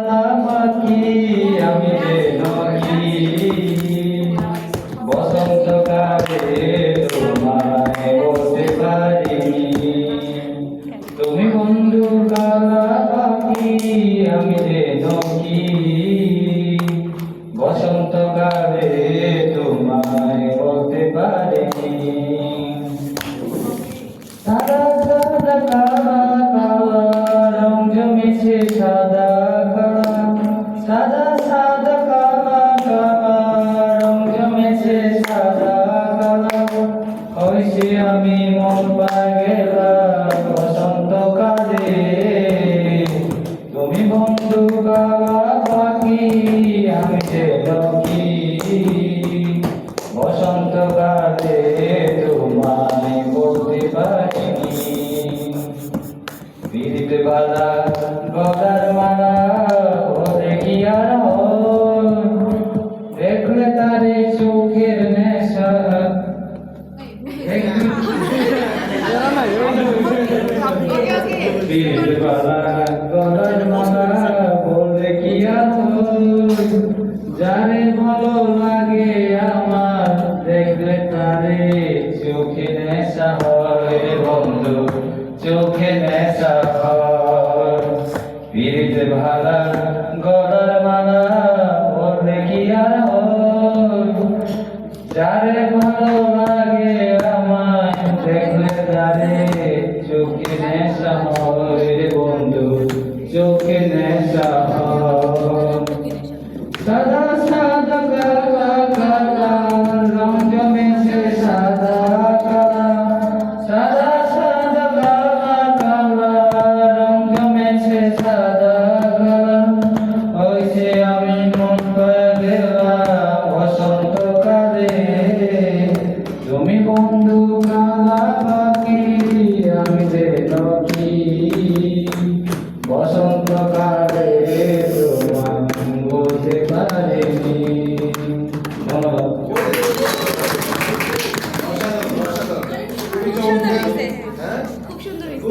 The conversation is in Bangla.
কালা পাখি আমি যে নকি বসন্তকালে তোমায় বলতে পারিনি তুমি বন্ধু কালা পাখি আমি যে নকি বসন্তকালে তোমায় বলতে পারিনি সাদা সাদা কালা কালা রং জমেছে সাদা কালা সাদা সাদা কালা কালা রং জমেছে সাদা কালা হইছে আমি মন পাই গেলাম বসন্তকালে তুমি বন্ধু কালা পাখি আমি যে লক্ষ্মী বসন্তকালে তোমায় বলতে পারিনি বিরিতে বালা গলার মালা ওরে কি আর দেখলে তারে চোখের নেশা বিরিতে বালা গলার মালা বলতে কি আর যারে ভালো লাগে আমার দেখলে তারে চোখে নেশা হয় বন্ধু চোখে নেশা হয় পিরিতে ভালা গলার মালা বলতে কি আর যারে ভালো লাগে আমার দেখলে তারে চোখে নেশা হয় বন্ধু চোখে নেশা